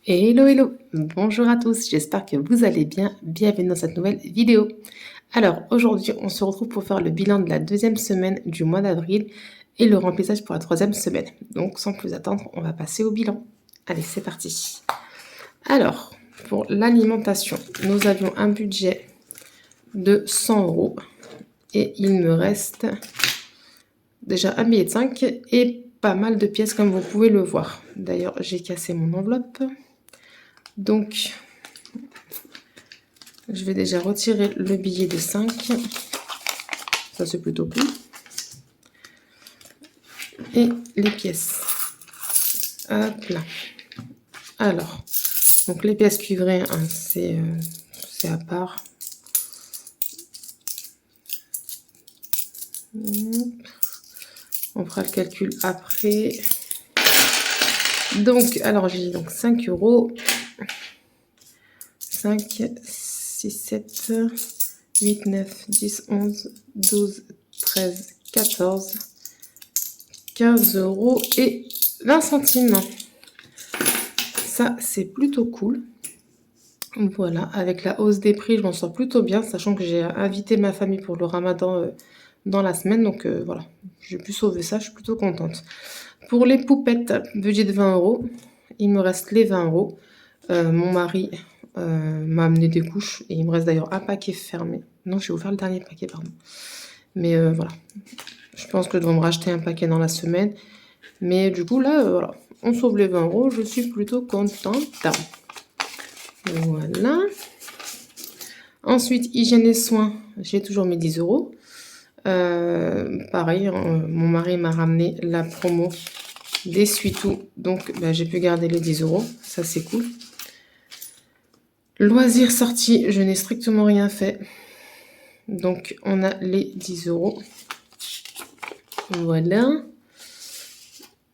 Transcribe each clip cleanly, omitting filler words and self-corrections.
Hello, hello! Bonjour à tous, j'espère que vous allez bien. Bienvenue dans cette nouvelle vidéo. Alors, aujourd'hui, on se retrouve pour faire le bilan de la deuxième semaine du mois d'avril et le remplissage pour la troisième semaine. Donc, sans plus attendre, on va passer au bilan. Allez, c'est parti. Alors, pour l'alimentation, nous avions un budget de 100 € et il me reste déjà un billet de 5 et pas mal de pièces comme vous pouvez le voir. D'ailleurs, j'ai cassé mon enveloppe. Donc, je vais déjà retirer le billet de 5. Ça, c'est plutôt cool. Et les pièces. Hop là. Alors, donc les pièces cuivrées, hein, c'est à part. On fera le calcul après. Donc, alors j'ai donc 5 €. 5, 6, 7, 8, 9, 10, 11, 12, 13, 14, 15 € et 20 centimes. Ça, c'est plutôt cool. Voilà, avec la hausse des prix, je m'en sors plutôt bien, sachant que j'ai invité ma famille pour le ramadan dans la semaine. Donc voilà, j'ai pu sauver ça, je suis plutôt contente. Pour les poupettes, budget de 20 €. Il me reste les 20 €. Mon mari m'a amené des couches et il me reste d'ailleurs un paquet fermé. Non, je vais vous faire le dernier paquet, pardon. Mais voilà, je pense que je dois me racheter un paquet dans la semaine. Mais du coup, là, voilà, on sauve les 20 €. Je suis plutôt contente. Voilà. Ensuite, hygiène et soins, j'ai toujours mes 10 €. Pareil, mon mari m'a ramené la promo d'essuie-tout. Donc, j'ai pu garder les 10 €. Ça, c'est cool. Loisirs sortis, je n'ai strictement rien fait. Donc, on a les 10 €. Voilà.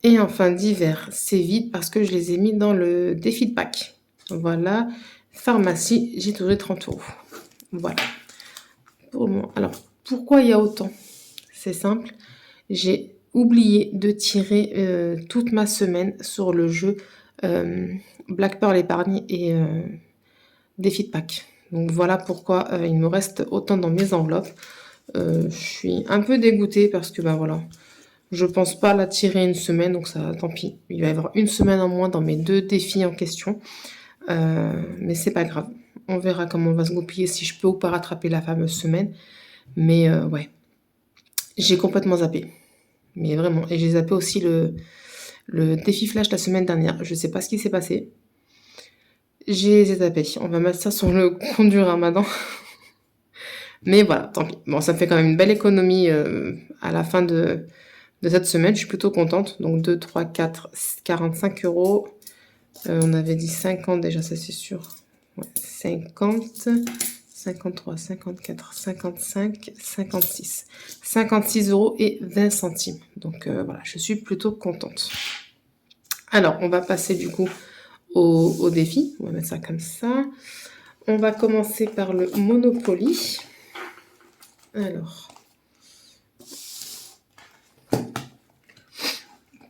Et enfin, divers, c'est vide parce que je les ai mis dans le défi de Pâques. Voilà. Pharmacie, j'ai toujours 30 €. Voilà. Pour le moment. Alors, pourquoi il y a autant? C'est simple. J'ai oublié de tirer toute ma semaine sur le jeu Black Pearl épargne et défi de Pâques. Donc voilà pourquoi il me reste autant dans mes enveloppes. Je suis un peu dégoûtée parce que voilà, je pense pas la tirer une semaine, donc ça, tant pis. Il va y avoir une semaine en moins dans mes 2 défis en question. Mais c'est pas grave. On verra comment on va se goupiller, si je peux ou pas rattraper la fameuse semaine. Mais ouais, j'ai complètement zappé. Mais vraiment. Et j'ai zappé aussi le défi flash la semaine dernière. Je sais pas ce qui s'est passé. J'ai zappé. On va mettre ça sur le compte du ramadan. Mais voilà, tant pis. Bon, ça me fait quand même une belle économie à la fin de cette semaine. Je suis plutôt contente. Donc 2, 3, 4, 45 €. On avait dit 50 déjà, ça c'est sûr. Ouais, 50, 53, 54, 55, 56. 56 € et 20 centimes. Donc voilà, je suis plutôt contente. Alors, on va passer du coup au défi. On va mettre ça comme ça. On va commencer par le Monopoly. Alors,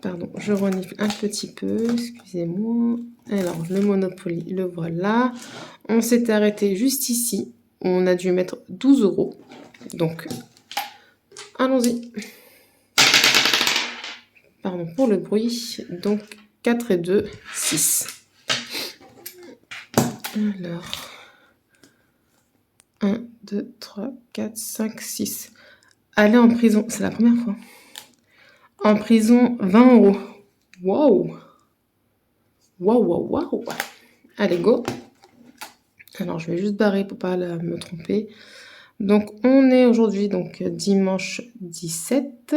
pardon, je renifle un petit peu, excusez-moi. Alors, le Monopoly, le voilà. On s'est arrêté juste ici. On a dû mettre 12 €. Donc, allons-y. Pardon pour le bruit. Donc, 4 et 2, 6. Alors, 1, 2, 3, 4, 5, 6. Aller en prison, c'est la première fois. En prison, 20 €. Waouh! Waouh, waouh, waouh! Allez, go! Alors, je vais juste barrer pour pas me tromper. Donc, on est aujourd'hui, donc dimanche 17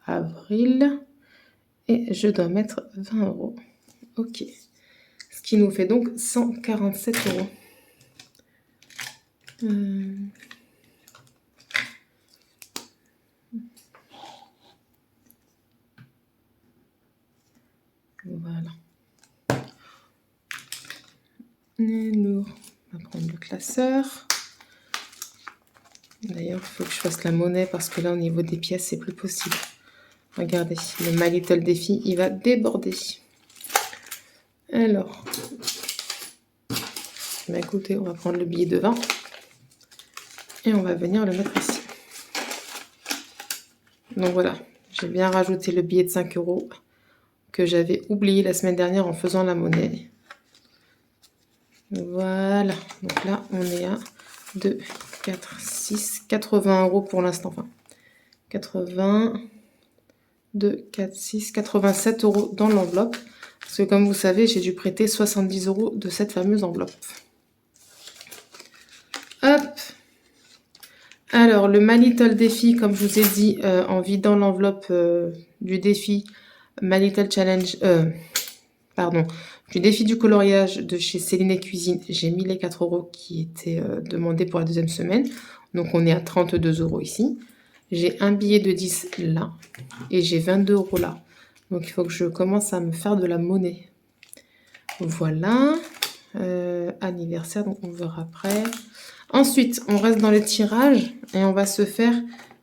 avril. Et je dois mettre 20 €. Ok. Ce qui nous fait donc 147 €. Voilà. Et nous, on va prendre le classeur. D'ailleurs, il faut que je fasse la monnaie parce que là, au niveau des pièces, c'est plus possible. Regardez, le My Little Défi, il va déborder. Alors, Mais écoutez, on va prendre le billet de 20 et on va venir le mettre ici. Donc voilà, j'ai bien rajouté le billet de 5 € que j'avais oublié la semaine dernière en faisant la monnaie. Voilà, donc là on est à 2, 4, 6, 80 € pour l'instant. Enfin, 80, 2, 4, 6, 87 € dans l'enveloppe. Parce que comme vous savez, j'ai dû prêter 70 € de cette fameuse enveloppe. Hop. Alors, le My Little défi, comme je vous ai dit, en vidant l'enveloppe du défi My Little Challenge, du défi du coloriage de chez Céline Cuisine, j'ai mis les 4 € qui étaient demandés pour la deuxième semaine. Donc, on est à 32 € ici. J'ai un billet de 10 là et j'ai 22 € là. Donc, il faut que je commence à me faire de la monnaie. Voilà. Anniversaire, donc on verra après. Ensuite, on reste dans le tirage et on va se faire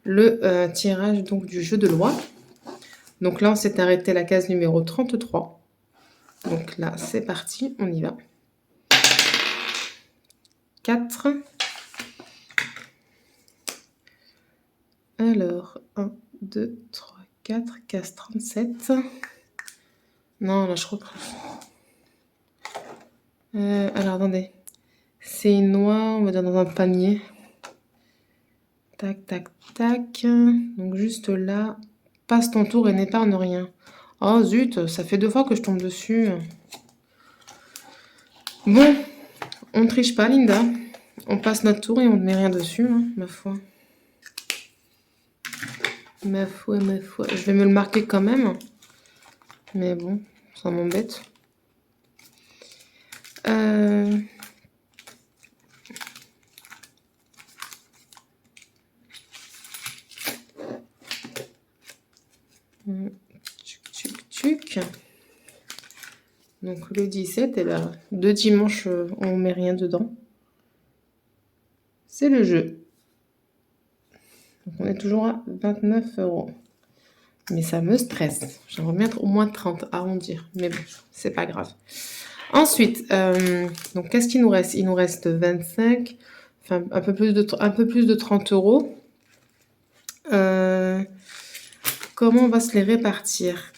le tirage donc, du jeu de loi. Donc là, on s'est arrêté à la case numéro 33. Donc là, c'est parti, on y va. 4. Alors, 1, 2, 3, 4, case 37. Non, là, je reprends. Alors, attendez. C'est une noix, on va dire dans un panier. Tac, tac, tac. Donc, juste là. Passe ton tour et n'épargne rien. Oh, zut, ça fait 2 fois que je tombe dessus. Bon, on ne triche pas, Linda. On passe notre tour et on ne met rien dessus, hein, ma foi. Ma foi, ma foi. Je vais me le marquer quand même. Mais bon, ça m'embête. Tchuc. Donc le 17, et là, 2 dimanches, on met rien dedans. C'est le jeu. Donc on est toujours à 29 €. Mais ça me stresse. J'aimerais mettre au moins 30, arrondir. Mais bon, c'est pas grave. Ensuite, donc qu'est-ce qu'il nous reste? Il nous reste 25, enfin un peu plus de 30 €. Comment on va se les répartir?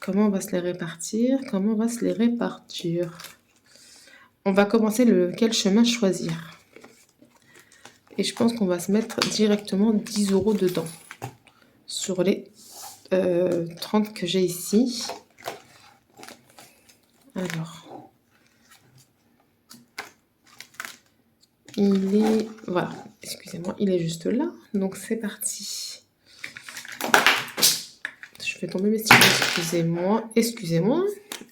On va commencer quel chemin choisir? Et je pense qu'on va se mettre directement 10 € dedans. Sur les 30 que j'ai ici. Alors. Il est... Voilà. Excusez-moi, il est juste là. Donc c'est parti. Je fais tomber mes stylos. Excusez-moi.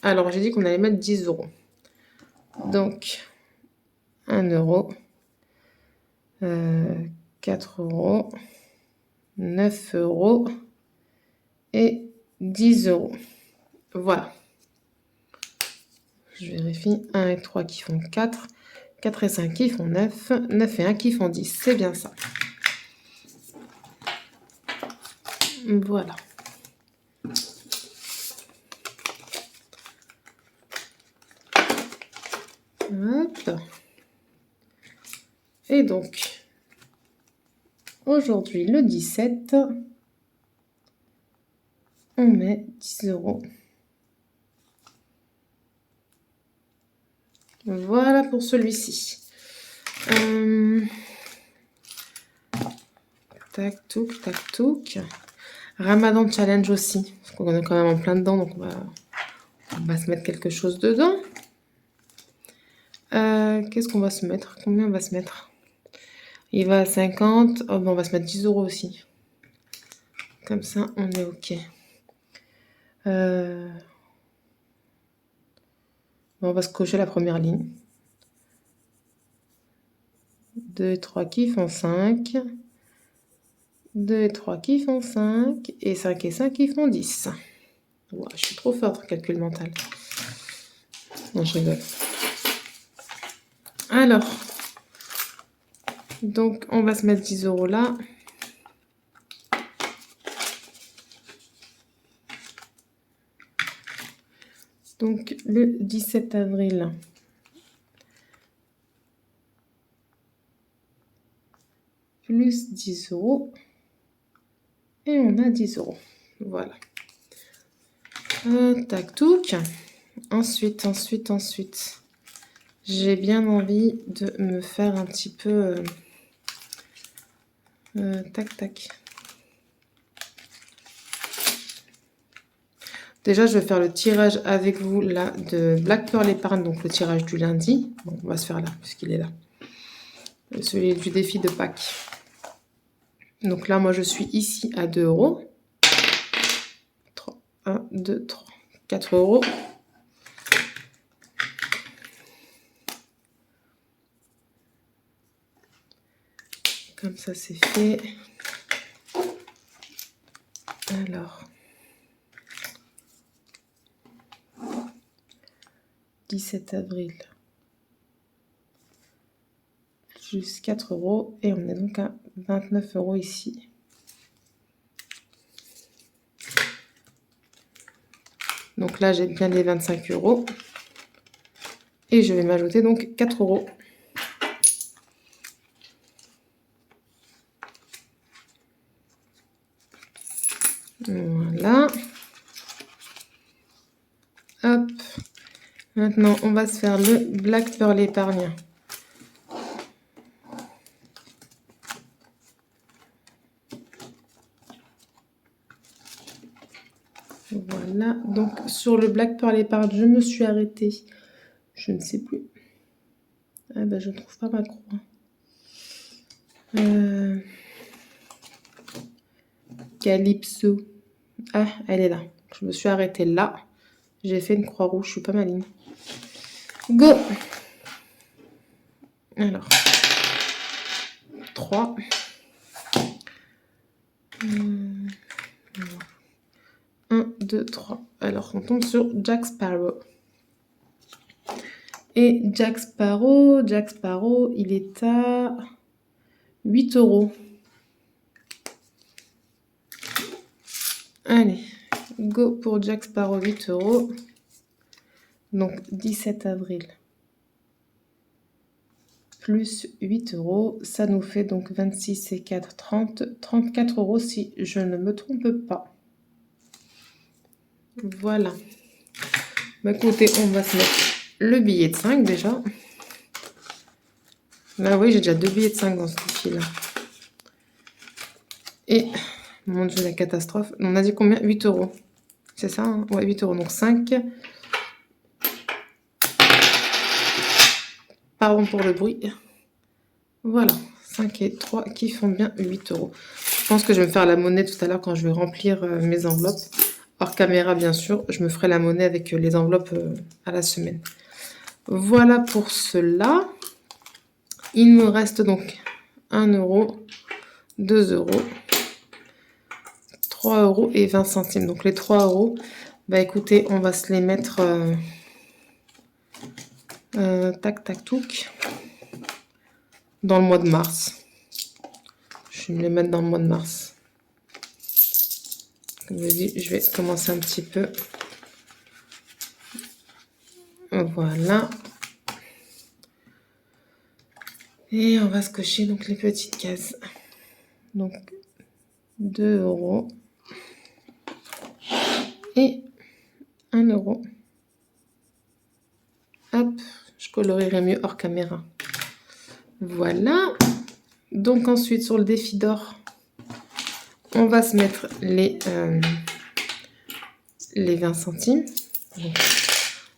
Alors, j'ai dit qu'on allait mettre 10 €. Donc, 1 €, 4 €, 9 € et 10 €. Voilà. Je vérifie. 1 et 3 qui font 4. 4 et 5 qui font 9. 9 et 1 qui font 10. C'est bien ça. Voilà. Hop. Et donc, aujourd'hui, le 17, on met 10 €. Voilà pour celui-ci. Tac, touc, tac, touc. Ramadan Challenge aussi. Parce qu'on est quand même en plein dedans, donc on va se mettre quelque chose dedans. Qu'est-ce qu'on va se mettre? Combien on va se mettre? Il va à 50. Oh, ben on va se mettre 10 € aussi. Comme ça, on est OK. On va se cocher la première ligne. 2 et 3 qui font 5. 2 et 3 qui font 5. Et 5 et 5 qui font 10. Wow, je suis trop forte en calcul mental. Non, je rigole. Alors, donc on va se mettre 10 € là. Donc le 17 avril, plus 10 €. Et on a 10 €. Voilà. Tac, touc. Ensuite. J'ai bien envie de me faire un petit peu... tac, tac. Déjà, je vais faire le tirage avec vous, là, de Black Pearl Épargne, donc le tirage du lundi. Bon, on va se faire là, puisqu'il est là. Celui du défi de Pâques. Donc là, moi, je suis ici à 2 €. 1, 2, 3, 4 €. Comme ça, c'est fait. Alors... 17 avril. Plus 4 € et on est donc à 29 € ici. Donc là, j'ai bien les 25 €. Et je vais m'ajouter donc 4 €. Voilà. Hop. Maintenant, on va se faire le Black Pearl Épargne. Voilà. Donc, sur le Black Pearl Épargne, je me suis arrêtée. Je ne sais plus. Ah ben, je ne trouve pas ma croix. Calypso. Ah, elle est là. Je me suis arrêtée là. J'ai fait une croix rouge. Je suis pas maligne. Go! Alors. 3. 1, 2, 3. Alors, on tombe sur Jack Sparrow. Et Jack Sparrow, il est à 8 €. Allez, go pour Jack Sparrow, 8 €. Donc, 17 avril. Plus 8 €. Ça nous fait donc 26 et 4, 30. 34 € si je ne me trompe pas. Voilà. Bah, écoutez, on va se mettre le billet de 5 déjà. Là, oui, j'ai déjà 2 billets de 5 dans ce défi-là. Et, mon Dieu, la catastrophe. On a dit combien? 8 €. C'est ça, hein? Ouais, 8 €. Donc 5. Pardon pour le bruit. Voilà. 5 et 3 qui font bien 8 €. Je pense que je vais me faire la monnaie tout à l'heure quand je vais remplir mes enveloppes. Hors caméra, bien sûr. Je me ferai la monnaie avec les enveloppes à la semaine. Voilà pour cela. Il me reste donc 1 €, 2 €, 3 € et 20 centimes. Donc les 3 €, bah écoutez, on va se les mettre tac tac touc dans le mois de mars. Je vais me les mettre dans le mois de mars. Comme je dis, je vais commencer un petit peu. Voilà. Et on va se cocher donc les petites cases. Donc 2 € et 1 €. Hop, je colorierai mieux hors caméra. Voilà. Donc ensuite sur le défi d'or, on va se mettre les 20 centimes. Donc,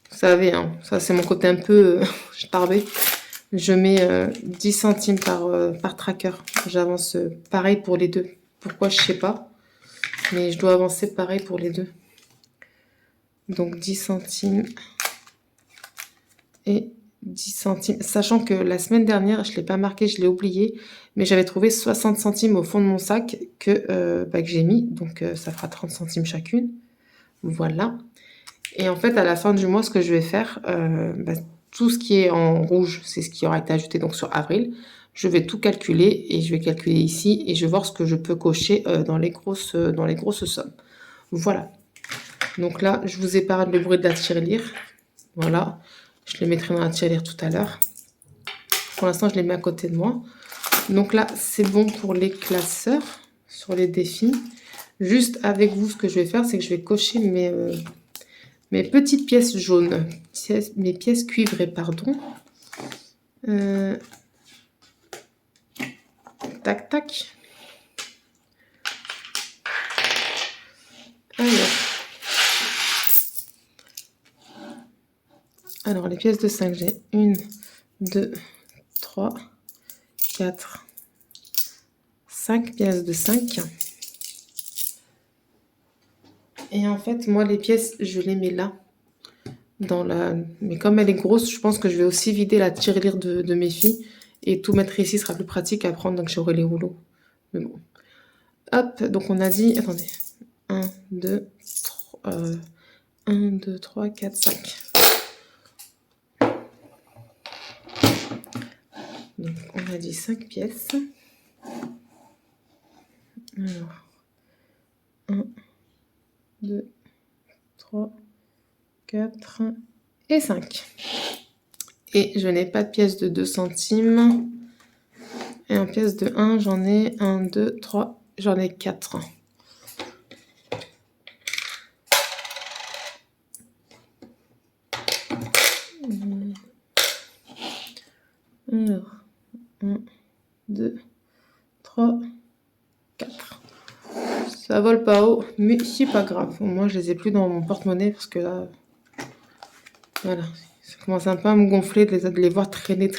vous savez, hein, ça c'est mon côté un peu starbé. Je mets 10 centimes par tracker. J'avance pareil pour les deux. Pourquoi, je sais pas. Mais je dois avancer pareil pour les deux. Donc 10 centimes et 10 centimes. Sachant que la semaine dernière, je ne l'ai pas marqué, je l'ai oublié. Mais j'avais trouvé 60 centimes au fond de mon sac que j'ai mis. Donc ça fera 30 centimes chacune. Voilà. Et en fait, à la fin du mois, ce que je vais faire, tout ce qui est en rouge, c'est ce qui aura été ajouté donc sur avril. Je vais tout calculer et je vais calculer ici et je vais voir ce que je peux cocher dans les grosses sommes. Voilà. Donc là, je vous épargne le bruit de la tirelire. Voilà. Je les mettrai dans la tirelire tout à l'heure. Pour l'instant, je les mets à côté de moi. Donc là, c'est bon pour les classeurs sur les défis. Juste avec vous, ce que je vais faire, c'est que je vais cocher mes petites pièces jaunes. Mes pièces cuivrées, pardon. Tac, tac. Alors, les pièces de 5, j'ai 1, 2, 3, 4, 5 pièces de 5. Et en fait, moi, les pièces, je les mets là. Mais comme elle est grosse, je pense que je vais aussi vider la tirelire de mes filles. Et tout mettre ici sera plus pratique à prendre, donc j'aurai les rouleaux. Mais bon. Hop, donc on a dit... Attendez. 1, 2, 3, 4, 5. Donc, on a dit 5 pièces. Alors, 1, 2, 3, 4 et 5. Et je n'ai pas de pièce de 2 centimes. Et en pièce de 1, j'en ai 1, 2, 3, j'en ai 4. Alors, 1, 2, 3, 4. Ça vole pas haut, mais c'est pas grave. Moi, je les ai plus dans mon porte-monnaie parce que là, voilà, ça commence un peu à me gonfler de les voir traîner.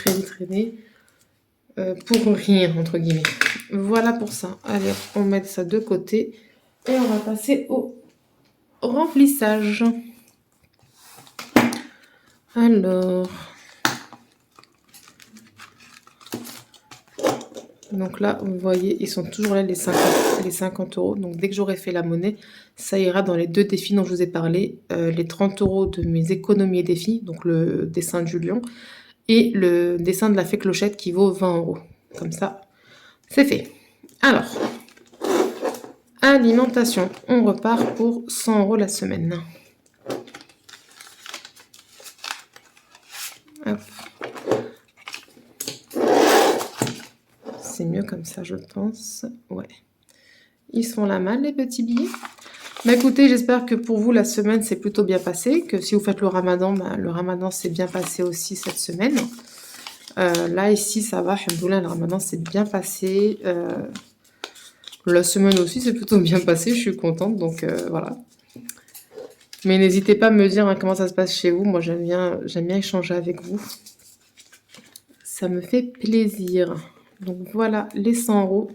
Pour rien, entre guillemets. Voilà pour ça. Allez, on met ça de côté et on va passer au remplissage. Alors, donc là, vous voyez, ils sont toujours là, les 50 euros. Donc, dès que j'aurai fait la monnaie, ça ira dans les 2 défis dont je vous ai parlé. Les 30 euros de mes économies et défis, donc le dessin du lion, et le dessin de la fée clochette qui vaut 20 euros. Comme ça, c'est fait. Alors, alimentation. On repart pour 100 euros la semaine. Hop. C'est mieux comme ça, je pense. Ouais. Ils sont là mal, les petits billets. Mais écoutez, j'espère que pour vous, la semaine s'est plutôt bien passée. Que si vous faites le ramadan, le ramadan s'est bien passé aussi cette semaine. Là, ici, ça va. Alhamdoulilah, le ramadan s'est bien passé. La semaine aussi, c'est plutôt bien passé. Je suis contente. Donc, voilà. Mais n'hésitez pas à me dire comment ça se passe chez vous. Moi, j'aime bien échanger avec vous. Ça me fait plaisir. Donc, voilà les 100 euros.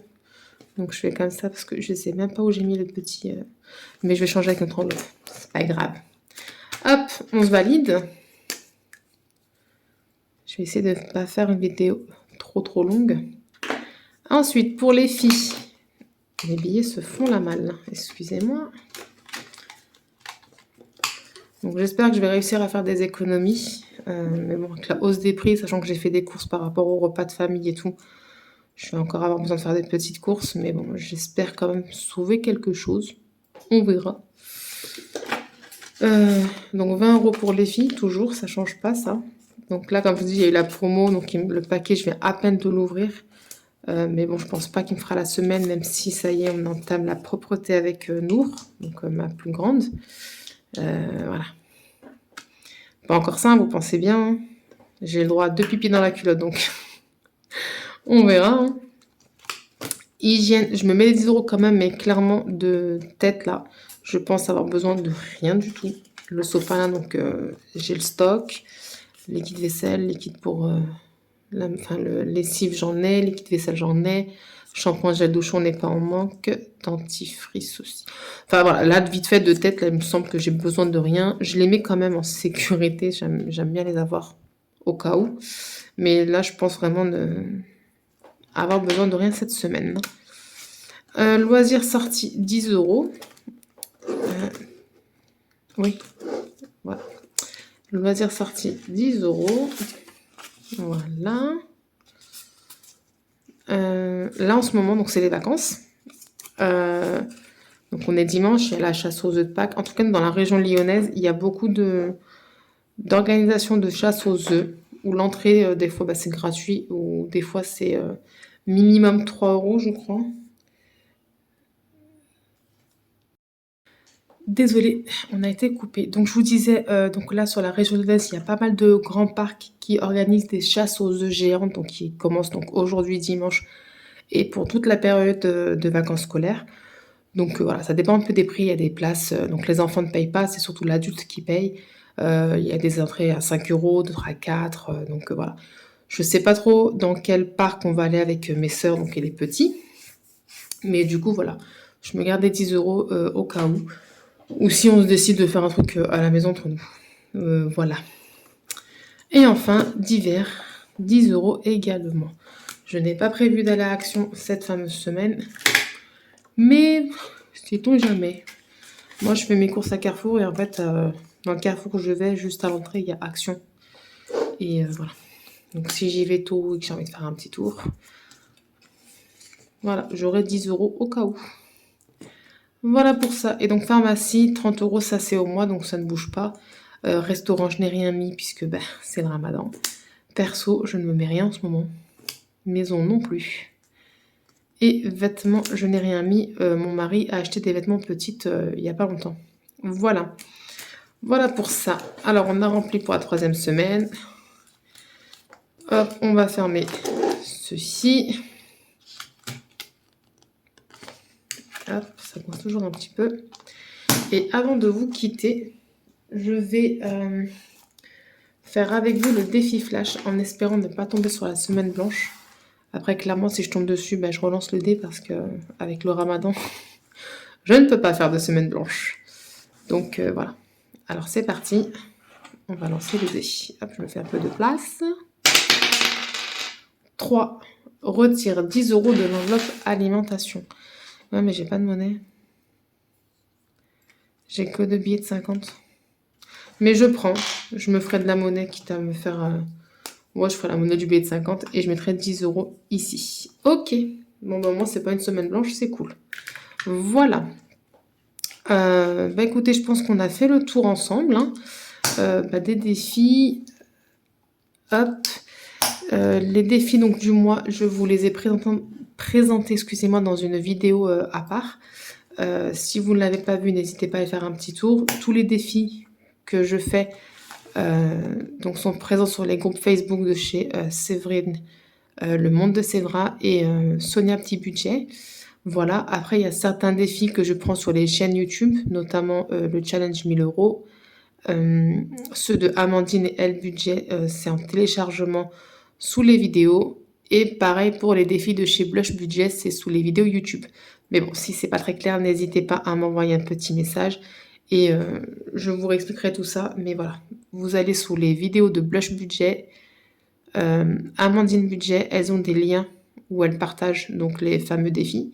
Donc, je fais comme ça parce que je ne sais même pas où j'ai mis le petit... Mais je vais changer avec notre enveloppe. C'est pas grave. Hop, on se valide. Je vais essayer de ne pas faire une vidéo trop longue. Ensuite, pour les filles, les billets se font la malle. Excusez-moi. Donc, j'espère que je vais réussir à faire des économies. Mais bon, avec la hausse des prix, sachant que j'ai fait des courses par rapport au repas de famille et tout, je vais encore avoir besoin de faire des petites courses. Mais bon, j'espère quand même sauver quelque chose. On verra. Donc 20 euros pour les filles, toujours, ça change pas ça. Donc là, comme je vous dis, il y a eu la promo, donc le paquet, je viens à peine de l'ouvrir. Mais bon, je pense pas qu'il me fera la semaine, même si ça y est, on entame la propreté avec Nour, donc ma plus grande. Voilà. Pas encore ça, vous pensez bien. Hein. J'ai le droit à 2 pipis dans la culotte, donc on verra. Hein. Hygiène, je me mets les 10 euros quand même, mais clairement de tête là, je pense avoir besoin de rien du tout. Le sopalin, donc j'ai le stock. Liquide vaisselle, liquide pour le lessive, j'en ai. Liquide vaisselle, j'en ai. Shampoing, gel douche, on n'est pas en manque. Dentifrice aussi. Enfin voilà, là, vite fait de tête, là, il me semble que j'ai besoin de rien. Je les mets quand même en sécurité. J'aime bien les avoir au cas où. Mais là, je pense vraiment avoir besoin de rien cette semaine. Loisirs sortis, 10 euros. Oui, voilà. Loisirs sortis, 10 euros. Voilà. Là, en ce moment, donc c'est les vacances. Donc, on est dimanche, il y a la chasse aux œufs de Pâques. En tout cas, dans la région lyonnaise, il y a beaucoup d'organisations de chasse aux œufs où l'entrée, des fois, c'est gratuit ou des fois, c'est minimum 3 € je crois. Désolée, on a été coupé. Donc je vous disais, donc là sur la région de l'Est, il y a pas mal de grands parcs qui organisent des chasses aux œufs géantes, donc qui commencent donc aujourd'hui dimanche et pour toute la période, de vacances scolaires. Donc voilà, ça dépend un peu des prix, il y a des places, donc les enfants ne payent pas, c'est surtout l'adulte qui paye. Il y a des entrées à 5 €, d'autres à 4 donc voilà. Je sais pas trop dans quel parc on va aller avec, mes sœurs, donc et les petits, mais du coup voilà, je me gardais 10 € au cas où. Ou si on se décide de faire un truc à la maison entre nous. Voilà. Et enfin, d'hiver, 10 € également. Je n'ai pas prévu d'aller à Action cette fameuse semaine, mais sait-on jamais. Moi, je fais mes courses à Carrefour et en fait, dans le Carrefour où je vais, juste à l'entrée, il y a Action. Et voilà. Donc si j'y vais tôt et que j'ai envie de faire un petit tour, voilà, j'aurai 10 € au cas où. Voilà pour ça. Et donc pharmacie, 30 €, ça c'est au mois, donc ça ne bouge pas. Restaurant, je n'ai rien mis puisque c'est le ramadan. Perso, je ne me mets rien en ce moment. Maison non plus. Et vêtements, je n'ai rien mis. Mon mari a acheté des vêtements petites il n'y a pas longtemps. Voilà. Voilà pour ça. Alors, on a rempli pour la 3e semaine. Hop, on va fermer ceci. Hop, ça coince toujours un petit peu. Et avant de vous quitter, je vais faire avec vous le défi flash en espérant ne pas tomber sur la semaine blanche. Après, clairement, si je tombe dessus, je relance le dé parce que avec le ramadan, je ne peux pas faire de semaine blanche. Donc voilà. Alors c'est parti. On va lancer le dé. Hop, je me fais un peu de place. 3. Retire 10 € de l'enveloppe alimentation. Ouais, mais j'ai pas de monnaie. J'ai que 2 billets de 50. Mais je prends. Je me ferai de la monnaie, quitte à me faire... Moi, je ferai la monnaie du billet de 50 et je mettrai 10 € ici. Ok. Bon, au moins, c'est pas une semaine blanche, c'est cool. Voilà. Écoutez, je pense qu'on a fait le tour ensemble. Hein. Des défis. Hop. Les défis donc du mois, je vous les ai présentés excusez-moi, dans une vidéo à part. Si vous ne l'avez pas vu, n'hésitez pas à y faire un petit tour. Tous les défis que je fais donc sont présents sur les groupes Facebook de chez Séverine, Le Monde de Sévra et Sonia Petit Budget. Voilà, après il y a certains défis que je prends sur les chaînes YouTube, notamment le challenge 1000 €. Ceux de Amandine et Elle Budget, c'est en téléchargement sous les vidéos. Et pareil pour les défis de chez Blush Budget, c'est sous les vidéos YouTube. Mais bon, si c'est pas très clair, n'hésitez pas à m'envoyer un petit message et je vous réexpliquerai tout ça. Mais voilà, vous allez sous les vidéos de Blush Budget, Amandine Budget, elles ont des liens où elles partagent donc les fameux défis.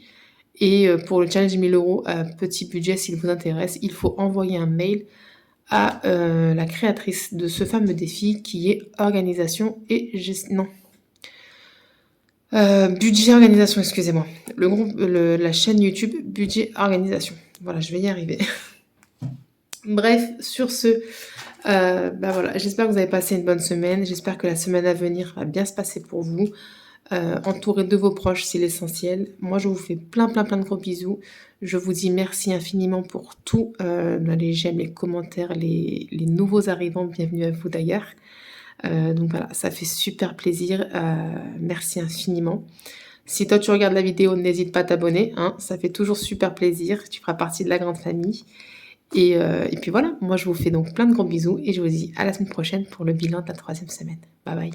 Et pour le challenge 1000 € à petit budget, s'il vous intéresse, il faut envoyer un mail à la créatrice de ce fameux défi qui est organisation et gestion. Non. Budget organisation, excusez-moi. Le groupe, la chaîne YouTube budget organisation. Voilà, je vais y arriver. Bref, sur ce, voilà, j'espère que vous avez passé une bonne semaine. J'espère que la semaine à venir va bien se passer pour vous. Entouré de vos proches, c'est l'essentiel. Moi, je vous fais plein de gros bisous. Je vous dis merci infiniment pour tout, les j'aime, les commentaires, les nouveaux arrivants. Bienvenue à vous d'ailleurs. Donc voilà, ça fait super plaisir. Merci infiniment. Si toi tu regardes la vidéo, n'hésite pas à t'abonner. Hein, ça fait toujours super plaisir. Tu feras partie de la grande famille. Et puis voilà, moi je vous fais donc plein de gros bisous et je vous dis à la semaine prochaine pour le bilan de la 3e semaine. Bye bye.